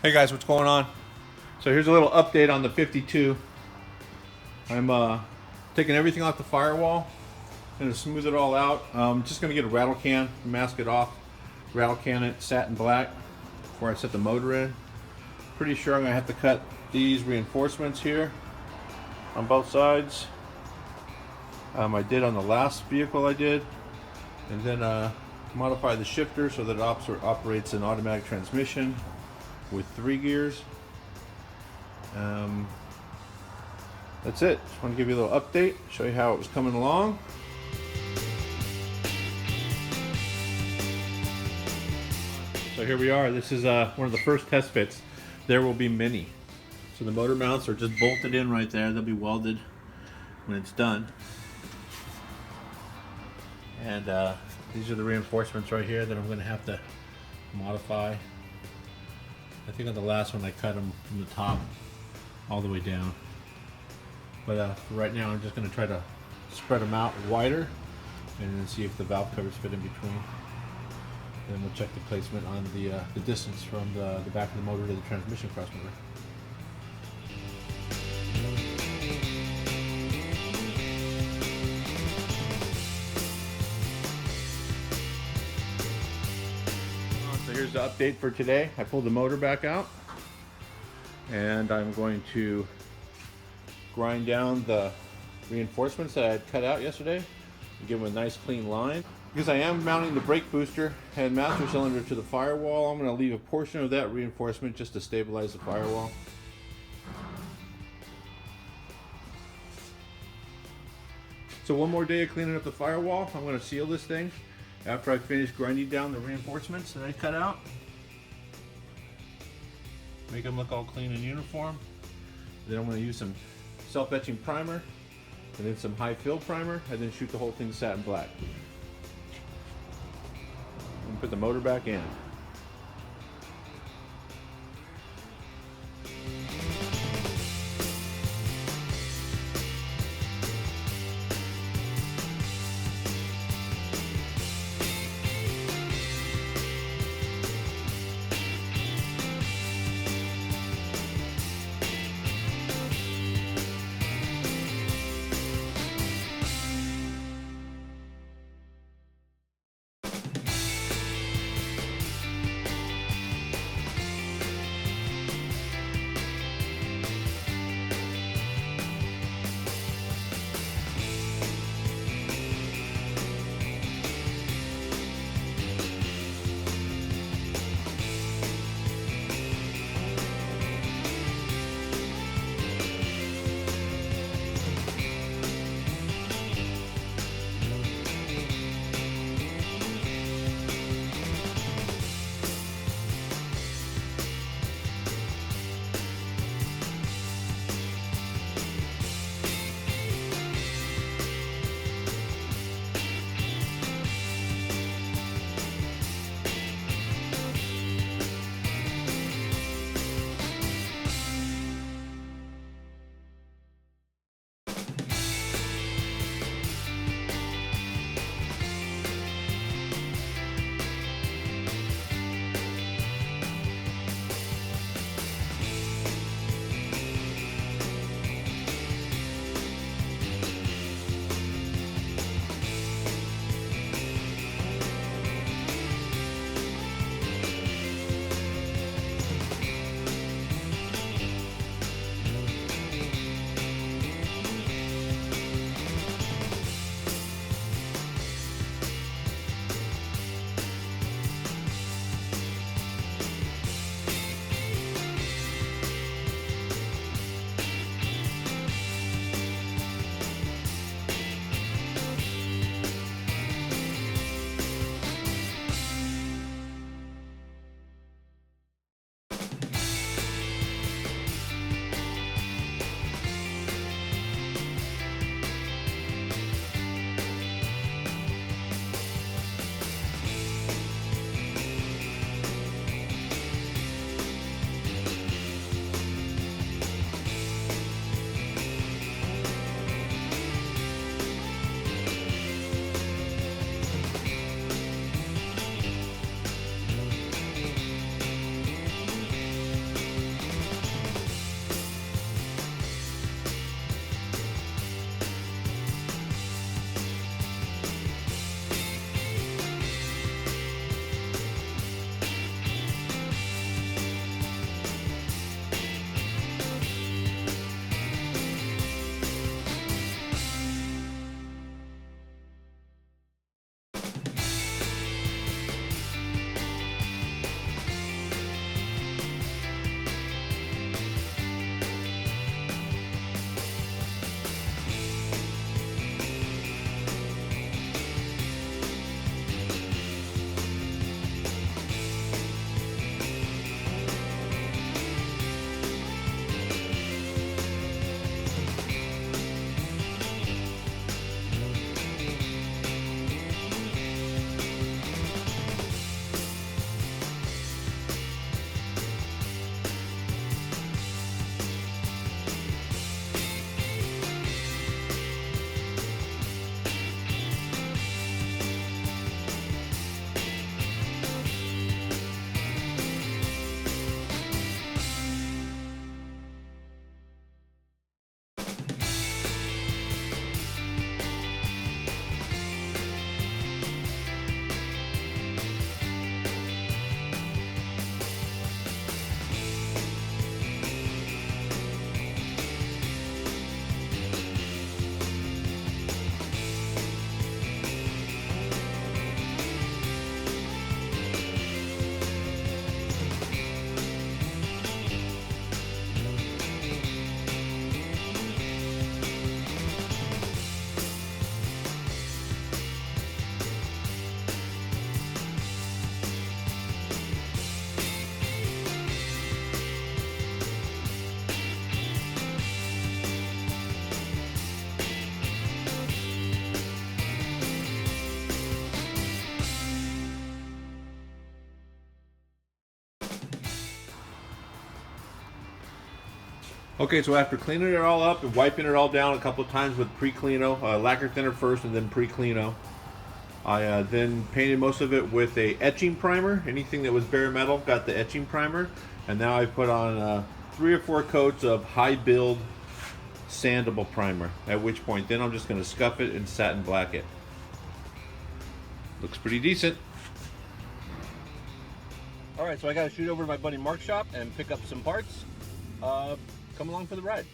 Hey guys, what's going on? So here's a little update on the 52. I'm taking everything off the firewall, gonna smooth it all out. Just gonna get a rattle can, mask it off, rattle can it satin black before I set the motor in. Pretty sure I'm gonna have to cut these reinforcements here on both sides. I did on the last vehicle I did, and then modify the shifter so that it operates an automatic transmission with 3 gears. That's it. Just want to give you a little update, show you how it was coming along. So here we are. This is one of the first test fits. There will be many. So the motor mounts are just bolted in right there. They'll be welded when it's done. And these are the reinforcements right here that I'm going to have to modify. I think on the last one I cut them from the top all the way down. But for right now I'm just going to try to spread them out wider and then see if the valve covers fit in between. And then we'll check the placement on the distance from the back of the motor to the transmission cross motor. So here's the update for today. I pulled the motor back out and I'm going to grind down the reinforcements that I had cut out yesterday and give them a nice clean line. Because I am mounting the brake booster and master cylinder to the firewall, I'm going to leave a portion of that reinforcement just to stabilize the firewall. So one more day of cleaning up the firewall. I'm going to seal this thing after I finish grinding down the reinforcements that I cut out. Make them look all clean and uniform. Then I'm going to use some self-etching primer and then some high fill primer and then shoot the whole thing satin black. And put the motor back in. Okay, so after cleaning it all up and wiping it all down a couple of times with pre-cleano, lacquer thinner first and then pre-cleano, I then painted most of it with a etching primer. Anything that was bare metal got the etching primer. And now I put on 3 or 4 coats of high build sandable primer. At which point then I'm just going to scuff it and satin black it. Looks pretty decent. Alright, so I got to shoot over to my buddy Mark's shop and pick up some parts. Come along for the ride.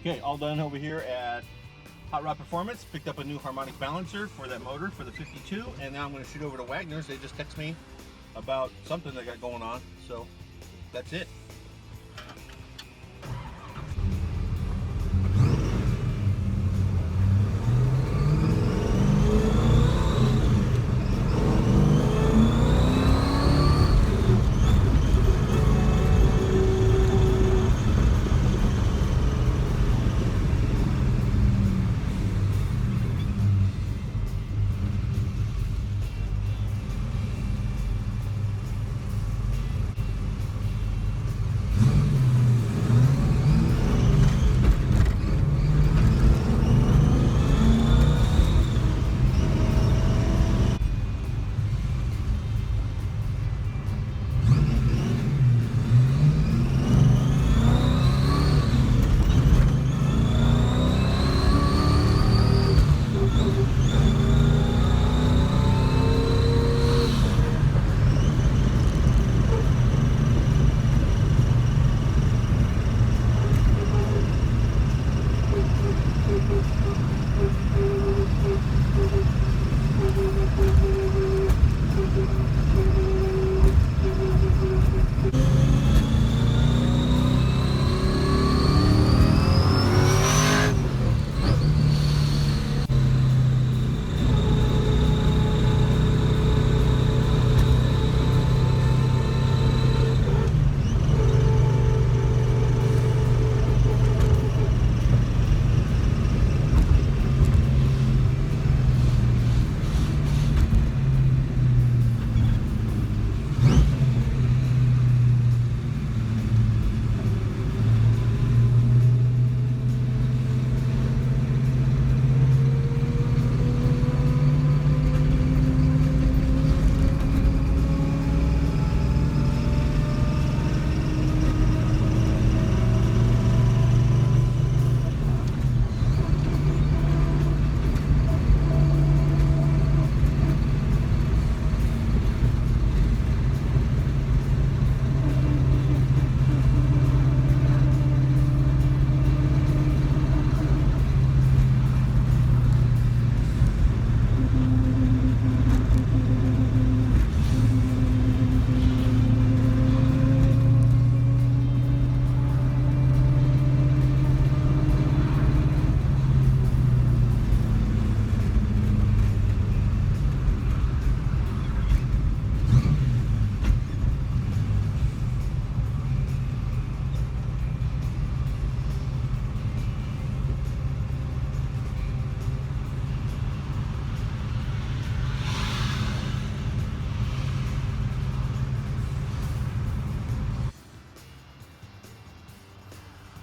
Okay, all done over here at Hot Rod Performance. Picked up a new harmonic balancer for that motor for the 52, and now I'm going to shoot over to Wagner's. They just text me about something they got going on, so that's it.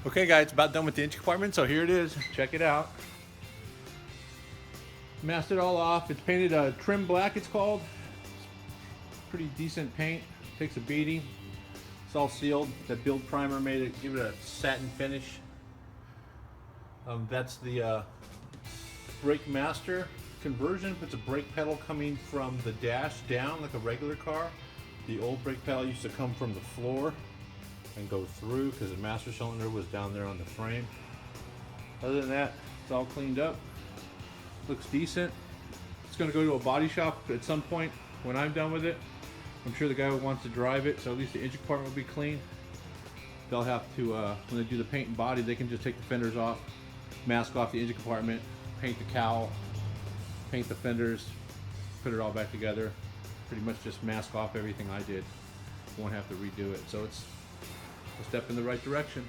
Okay guys, about done with the engine compartment, so here it is. Check it out. Masked it all off. It's painted trim black, it's called. It's pretty decent paint. Takes a beating. It's all sealed. That build primer made it, give it a satin finish. That's the brake master conversion. Puts a brake pedal coming from the dash down like a regular car. The old brake pedal used to come from the floor and go through because the master cylinder was down there on the frame. Other than that, it's all cleaned up. Looks decent. It's going to go to a body shop at some point when I'm done with it. I'm sure the guy who wants to drive it, so at least the engine compartment will be clean. They'll have to, when they do the paint and body, they can just take the fenders off, mask off the engine compartment, paint the cowl, paint the fenders, put it all back together. Pretty much just mask off everything I did. Won't have to redo it. So it's a step in the right direction.